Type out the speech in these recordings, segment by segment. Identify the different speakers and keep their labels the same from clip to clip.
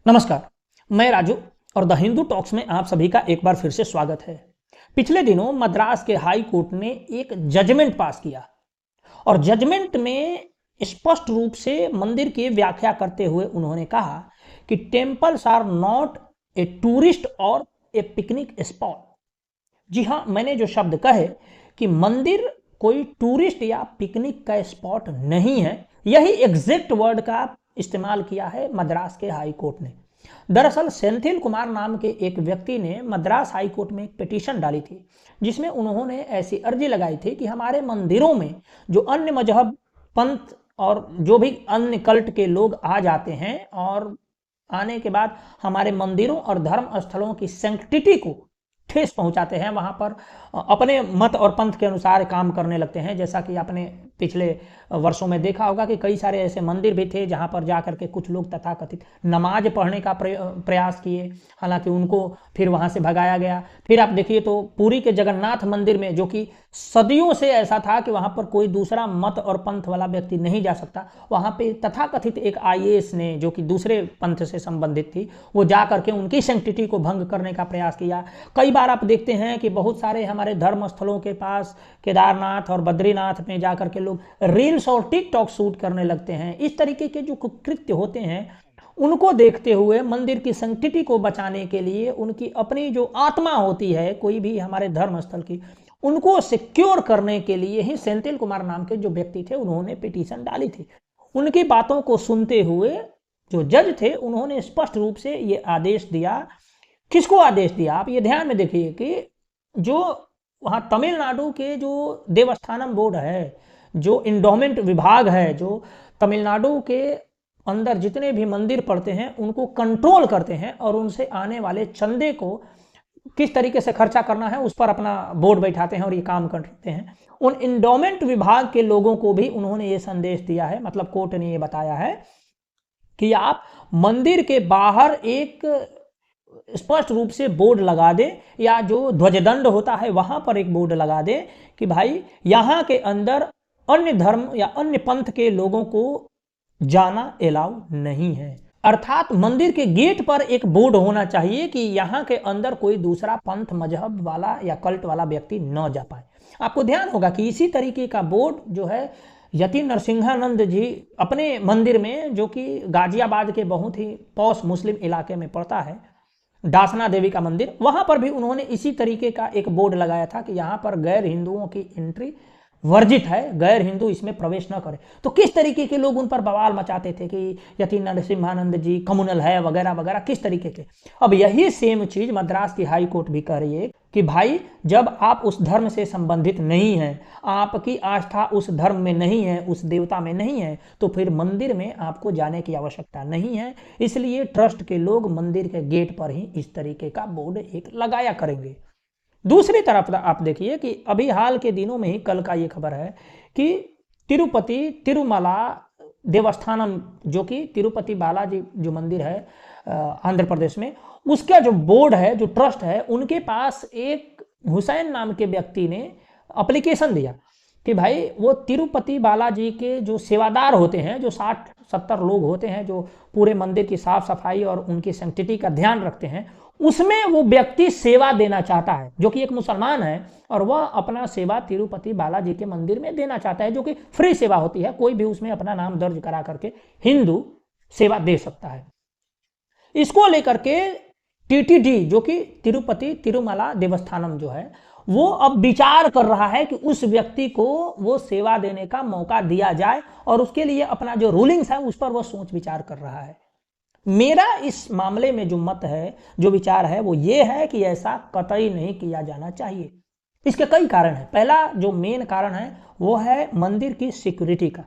Speaker 1: नमस्कार, मैं राजू और द हिंदू टॉक्स में आप सभी का एक बार फिर से स्वागत है। पिछले दिनों मद्रास के हाई कोर्ट ने एक जजमेंट पास किया और जजमेंट में स्पष्ट रूप से मंदिर की व्याख्या करते हुए उन्होंने कहा कि temples are not a tourist और ए पिकनिक स्पॉट। जी हाँ, मैंने जो शब्द कहे कि मंदिर कोई टूरिस्ट या पिकनिक का स्पॉट नहीं है, यही एग्जैक्ट वर्ड का इस्तेमाल किया है मद्रास के हाई कोर्ट ने। दरअसल सेंथिल कुमार नाम के एक व्यक्ति ने मद्रास हाई कोर्ट में एक पिटीशन डाली थी, जिसमें उन्होंने ऐसी अर्जी लगाई थी कि हमारे मंदिरों में जो अन्य मजहब, पंथ और जो भी अन्य कल्ट के लोग आ जाते हैं और आने के बाद हमारे मंदिरों और धर्म स्थलों की सैंक्टिटी को ठेस पहुंचाते हैं, वहां पर अपने मत और पंथ के अनुसार काम करने लगते हैं। जैसा कि आपने पिछले वर्षों में देखा होगा कि कई सारे ऐसे मंदिर भी थे जहां पर जाकर के कुछ लोग तथाकथित नमाज पढ़ने का प्रयास किए, हालांकि उनको फिर वहां से भगाया गया। फिर आप देखिए तो पुरी के जगन्नाथ मंदिर में, जो कि सदियों से ऐसा था कि वहां पर कोई दूसरा मत और पंथ वाला व्यक्ति नहीं जा सकता, वहां पे तथाकथित एक आईएएस ने, जो कि दूसरे पंथ से संबंधित थी, वो जा करके उनकी सैंक्टिटी को भंग करने का प्रयास किया। कई बार आप देखते हैं कि बहुत सारे हमारे धर्म स्थलों के पास केदारनाथ और बद्रीनाथ में जाकर के लोग रील्स और टिकटॉक शूट करने लगते हैं। इस तरीके के जो कृत्य होते हैं, उनको देखते हुए मंदिर की सैंक्टिटी को बचाने के लिए उनकी अपनी जो आत्मा होती है कोई भी हमारे धर्म स्थल की, उनको सिक्योर करने के लिए ही सेंथिल कुमार नाम के जो व्यक्ति थे उन्होंने पिटीशन डाली थी। उनकी बातों को सुनते हुए जो जज थे उन्होंने स्पष्ट रूप से ये आदेश दिया। किसको आदेश दिया? आप ये ध्यान में देखिए कि जो वहां तमिलनाडु के जो देवस्थानम बोर्ड है, जो इंडोमेंट विभाग है, जो तमिलनाडु के अंदर जितने भी मंदिर पड़ते हैं उनको कंट्रोल करते हैं और उनसे आने वाले चंदे को किस तरीके से खर्चा करना है उस पर अपना बोर्ड बैठाते हैं और ये काम करते हैं। उन इंडोमेंट विभाग के लोगों को भी उन्होंने ये संदेश दिया है, मतलब कोर्ट ने ये बताया है कि आप मंदिर के बाहर एक स्पष्ट रूप से बोर्ड लगा दे, या जो ध्वजदंड होता है वहां पर एक बोर्ड लगा दे कि भाई यहां के अंदर अन्य धर्म या अन्य पंथ के लोगों को जाना अलाउ नहीं है। अर्थात मंदिर के गेट पर एक बोर्ड होना चाहिए कि यहां के अंदर कोई दूसरा पंथ, मजहब वाला या कल्ट वाला व्यक्ति न जा पाए। आपको ध्यान होगा कि इसी तरीके का बोर्ड जो है यति नरसिंहानंद जी अपने मंदिर में, जो कि गाजियाबाद के बहुत ही पॉश मुस्लिम इलाके में पड़ता है, डासना देवी का मंदिर, वहां पर भी उन्होंने इसी तरीके का एक बोर्ड लगाया था कि यहां पर गैर हिंदुओं की एंट्री वर्जित है, गैर हिंदू इसमें प्रवेश न करे। तो किस तरीके के लोग उन पर बवाल मचाते थे कि यति नरसिम्हानंद जी कम्युनल है वगैरह वगैरह, किस तरीके के। अब यही सेम चीज मद्रास की हाई कोर्ट भी कह रही है कि भाई जब आप उस धर्म से संबंधित नहीं हैं, आपकी आस्था उस धर्म में नहीं है, उस देवता में नहीं है, तो फिर मंदिर में आपको जाने की आवश्यकता नहीं है। इसलिए ट्रस्ट के लोग मंदिर के गेट पर ही इस तरीके का बोर्ड एक लगाया करेंगे। दूसरी तरफ आप देखिए कि अभी हाल के दिनों में ही, कल का ये खबर है कि तिरुपति तिरुमला देवस्थानम, जो कि तिरुपति बालाजी जो मंदिर है आंध्र प्रदेश में, उसका जो बोर्ड है, जो ट्रस्ट है, उनके पास एक हुसैन नाम के व्यक्ति ने एप्लीकेशन दिया कि भाई वो तिरुपति बालाजी के जो सेवादार होते हैं, जो 60-70 लोग होते हैं, जो पूरे मंदिर की साफ सफाई और उनकी सैंक्टिटी का ध्यान रखते हैं, उसमें वो व्यक्ति सेवा देना चाहता है, जो कि एक मुसलमान है, और वह अपना सेवा तिरुपति बालाजी के मंदिर में देना चाहता है, जो कि फ्री सेवा होती है। कोई भी उसमें अपना नाम दर्ज करा करके हिंदू सेवा दे सकता है। इसको लेकर के टीटीडी, जो कि तिरुपति तिरुमला देवस्थानम जो है, वो अब विचार कर रहा है कि उस व्यक्ति को वो सेवा देने का मौका दिया जाए, और उसके लिए अपना जो रूलिंग्स है उस पर वह सोच विचार कर रहा है। मेरा इस मामले में जो मत है, जो विचार है, वो ये है कि ऐसा कतई नहीं किया जाना चाहिए। इसके कई कारण हैं। पहला जो मेन कारण है वो है मंदिर की सिक्योरिटी का।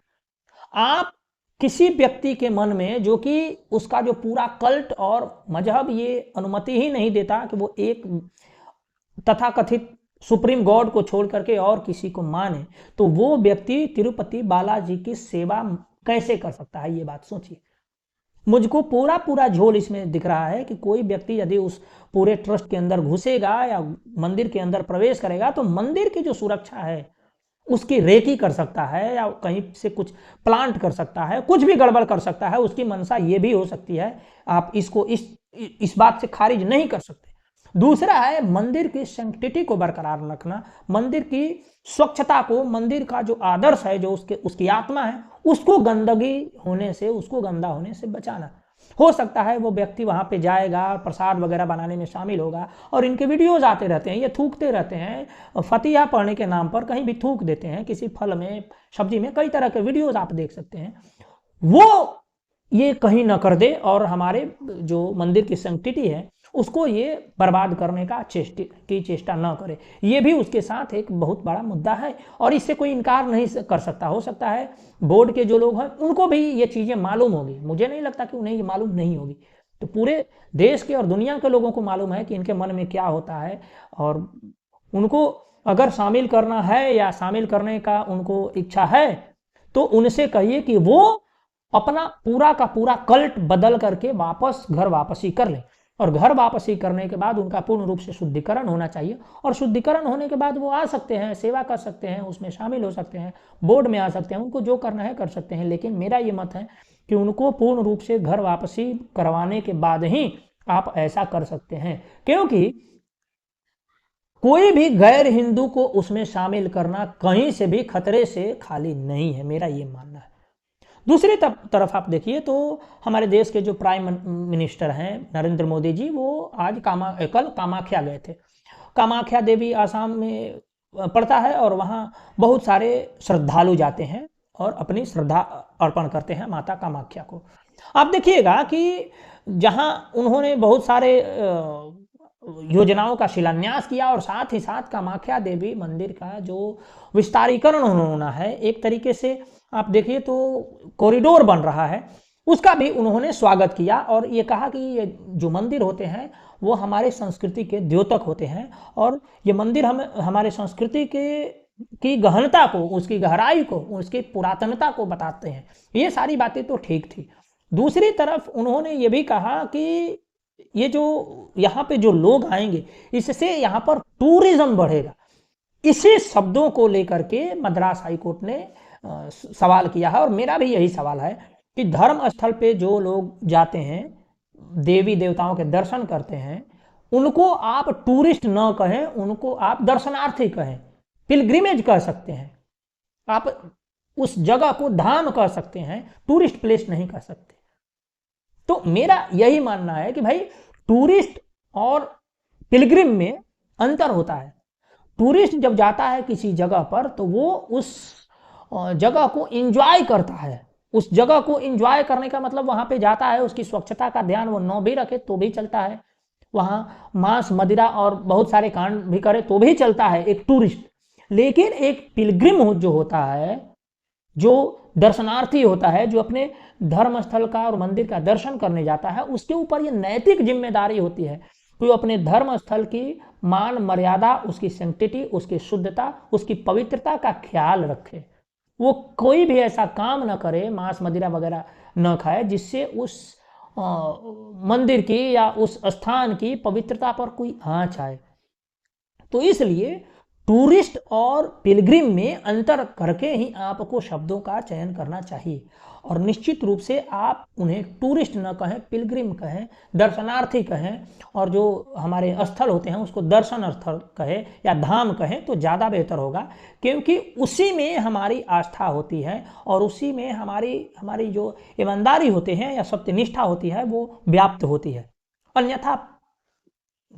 Speaker 1: आप किसी व्यक्ति के मन में, जो कि उसका जो पूरा कल्ट और मजहब ये अनुमति ही नहीं देता कि वो एक तथाकथित सुप्रीम गॉड को छोड़ करके और किसी को माने, तो वो व्यक्ति तिरुपति बालाजी की सेवा कैसे कर सकता है? ये बात सोचिए। मुझको पूरा झोल इसमें दिख रहा है कि कोई व्यक्ति यदि उस पूरे ट्रस्ट के अंदर घुसेगा या मंदिर के अंदर प्रवेश करेगा, तो मंदिर की जो सुरक्षा है उसकी रेकी कर सकता है या कहीं से कुछ प्लांट कर सकता है, कुछ भी गड़बड़ कर सकता है, उसकी मंशा ये भी हो सकती है। आप इसको इस बात से खारिज नहीं कर सकते। दूसरा है मंदिर की सैंक्टिटी को बरकरार रखना, मंदिर की स्वच्छता को, मंदिर का जो आदर्श है, जो उसकी आत्मा है, उसको गंदगी होने से, उसको गंदा होने से बचाना। हो सकता है वो व्यक्ति वहां पे जाएगा, प्रसाद वगैरह बनाने में शामिल होगा, और इनके वीडियोज आते रहते हैं, ये थूकते रहते हैं, फतिहा पढ़ने के नाम पर कहीं भी थूक देते हैं, किसी फल में, सब्जी में, कई तरह के वीडियोज आप देख सकते हैं। वो ये कहीं न कर दे और हमारे जो मंदिर की सैंक्टिटी है उसको ये बर्बाद करने का चेष्टा न करे। ये भी उसके साथ एक बहुत बड़ा मुद्दा है और इससे कोई इनकार नहीं कर सकता। हो सकता है बोर्ड के जो लोग हैं उनको भी ये चीज़ें मालूम होगी, मुझे नहीं लगता कि उन्हें ये मालूम नहीं होगी। तो पूरे देश के और दुनिया के लोगों को मालूम है कि इनके मन में क्या होता है, और उनको अगर शामिल करना है या शामिल करने का उनको इच्छा है तो उनसे कहिए कि वो अपना पूरा का पूरा कल्ट बदल करके वापस घर वापसी कर ले, और घर वापसी करने के बाद उनका पूर्ण रूप से शुद्धिकरण होना चाहिए, और शुद्धिकरण होने के बाद वो आ सकते हैं, सेवा कर सकते हैं, उसमें शामिल हो सकते हैं, बोर्ड में आ सकते हैं, उनको जो करना है कर सकते हैं। लेकिन मेरा ये मत है कि उनको पूर्ण रूप से घर वापसी करवाने के बाद ही आप ऐसा कर सकते हैं, क्योंकि कोई भी गैर हिंदू को उसमें शामिल करना कहीं से भी खतरे से खाली नहीं है, मेरा ये मानना है। दूसरी तरफ आप देखिए तो हमारे देश के जो प्राइम मिनिस्टर हैं नरेंद्र मोदी जी, वो आज कल कामाख्या गए थे। कामाख्या देवी आसाम में पड़ता है और वहाँ बहुत सारे श्रद्धालु जाते हैं और अपनी श्रद्धा अर्पण करते हैं माता कामाख्या को। आप देखिएगा कि जहाँ उन्होंने बहुत सारे योजनाओं का शिलान्यास किया और साथ ही साथ कामाख्या देवी मंदिर का जो विस्तारीकरण होना है, एक तरीके से आप देखिए तो कॉरिडोर बन रहा है, उसका भी उन्होंने स्वागत किया और ये कहा कि ये जो मंदिर होते हैं वो हमारे संस्कृति के द्योतक होते हैं और ये मंदिर हमारे संस्कृति की गहनता को, उसकी गहराई को, उसकी पुरातनता को बताते हैं। ये सारी बातें तो ठीक थी। दूसरी तरफ उन्होंने ये भी कहा कि ये जो यहाँ पे जो लोग आएंगे इससे यहाँ पर टूरिज्म बढ़ेगा। इसी शब्दों को लेकर के मद्रास हाईकोर्ट ने सवाल किया है और मेरा भी यही सवाल है कि धर्म स्थल पे जो लोग जाते हैं, देवी देवताओं के दर्शन करते हैं, उनको आप टूरिस्ट न कहें, उनको आप दर्शनार्थी कहें, पिलग्रिमेज कह सकते हैं, आप उस जगह को धाम कह सकते हैं, टूरिस्ट प्लेस नहीं कह सकते। तो मेरा यही मानना है कि भाई टूरिस्ट और पिलग्रिम में अंतर होता है। टूरिस्ट जब जाता है किसी जगह पर तो वो उस जगह को एंजॉय करता है। उस जगह को एंजॉय करने का मतलब वहां पे जाता है, उसकी स्वच्छता का ध्यान वो न भी रखे तो भी चलता है, वहां मांस मदिरा और बहुत सारे कांड भी करे तो भी चलता है एक टूरिस्ट। लेकिन एक पिलग्रिम जो होता है, जो दर्शनार्थी होता है, जो अपने धर्म स्थल का और मंदिर का दर्शन करने जाता है, उसके ऊपर ये नैतिक जिम्मेदारी होती है कि वो अपने धर्म स्थल की मान मर्यादा, उसकी सैंक्टिटी, उसकी शुद्धता, उसकी पवित्रता का ख्याल रखे। वो कोई भी ऐसा काम न करे, मांस मदिरा वगैरह न खाए, जिससे उस मंदिर की या उस स्थान की पवित्रता पर कोई आँच आए। तो इसलिए टूरिस्ट और पिलग्रिम में अंतर करके ही आपको शब्दों का चयन करना चाहिए और निश्चित रूप से आप उन्हें टूरिस्ट न कहें, पिलग्रिम कहें, दर्शनार्थी कहें, और जो हमारे स्थल होते हैं उसको दर्शन स्थल कहें या धाम कहें तो ज़्यादा बेहतर होगा, क्योंकि उसी में हमारी आस्था होती है और उसी में हमारी जो ईमानदारी होते हैं या सत्यनिष्ठा होती है वो व्याप्त होती है। अन्यथा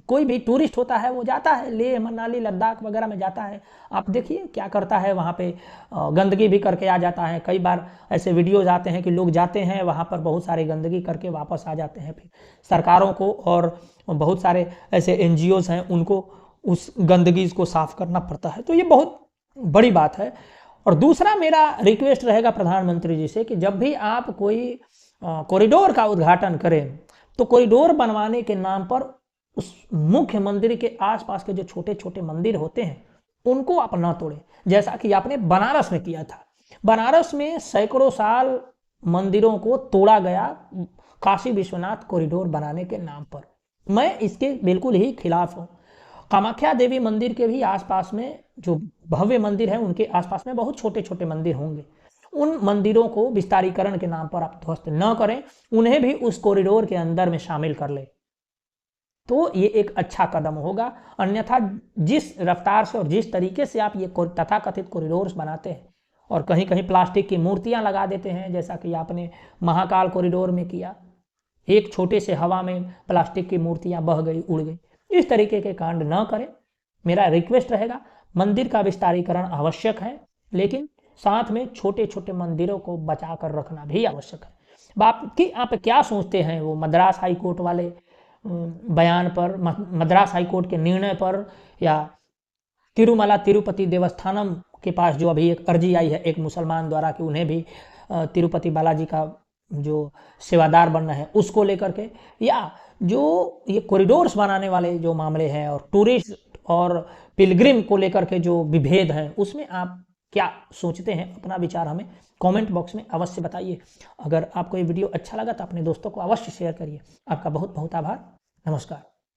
Speaker 1: कोई भी टूरिस्ट होता है वो जाता है लेह मनाली लद्दाख वगैरह में जाता है, आप देखिए क्या करता है, वहाँ पे गंदगी भी करके आ जाता है। कई बार ऐसे वीडियोज आते हैं कि लोग जाते हैं वहाँ पर बहुत सारी गंदगी करके वापस आ जाते हैं। फिर सरकारों को और बहुत सारे ऐसे NGOs हैं उनको उस गंदगी को साफ करना पड़ता है। तो ये बहुत बड़ी बात है। और दूसरा मेरा रिक्वेस्ट रहेगा प्रधानमंत्री जी से कि जब भी आप कोई कॉरिडोर का उद्घाटन करें तो कॉरिडोर बनवाने के नाम पर उस मुख्य मंदिर के आसपास के जो छोटे छोटे मंदिर होते हैं उनको आप ना तोड़ें, जैसा कि आपने बनारस में किया था। बनारस में सैकड़ों साल मंदिरों को तोड़ा गया काशी विश्वनाथ कॉरिडोर बनाने के नाम पर। मैं इसके बिल्कुल ही खिलाफ हूँ। कामाख्या देवी मंदिर के भी आसपास में जो भव्य मंदिर है उनके आसपास में बहुत छोटे छोटे मंदिर होंगे, उन मंदिरों को विस्तारीकरण के नाम पर आप ध्वस्त न करें, उन्हें भी उस कॉरिडोर के अंदर में शामिल कर ले, तो ये एक अच्छा कदम होगा। अन्यथा जिस रफ्तार से और जिस तरीके से आप ये तथाकथित कॉरिडोर्स बनाते हैं और कहीं कहीं प्लास्टिक की मूर्तियां लगा देते हैं, जैसा कि आपने महाकाल कॉरिडोर में किया, एक छोटे से हवा में प्लास्टिक की मूर्तियां बह गई, उड़ गई, इस तरीके के कांड न करें। मेरा रिक्वेस्ट रहेगा, मंदिर का विस्तारीकरण आवश्यक है, लेकिन साथ में छोटे छोटे मंदिरों को बचा कर रखना भी आवश्यक है। आप क्या सोचते हैं वो मद्रास हाई कोर्ट वाले बयान पर, मद्रास हाई कोर्ट के निर्णय पर, या तिरुमला तिरुपति देवस्थानम के पास जो अभी एक अर्जी आई है एक मुसलमान द्वारा कि उन्हें भी तिरुपति बालाजी का जो सेवादार बनना है उसको लेकर के, या जो ये कॉरिडोर्स बनाने वाले जो मामले हैं और टूरिस्ट और पिलग्रिम को लेकर के जो विभेद हैं, उसमें आप क्या सोचते हैं? अपना विचार हमें कमेंट बॉक्स में अवश्य बताइए। अगर आपको ये वीडियो अच्छा लगा तो अपने दोस्तों को अवश्य शेयर करिए। आपका बहुत बहुत आभार। नमस्कार।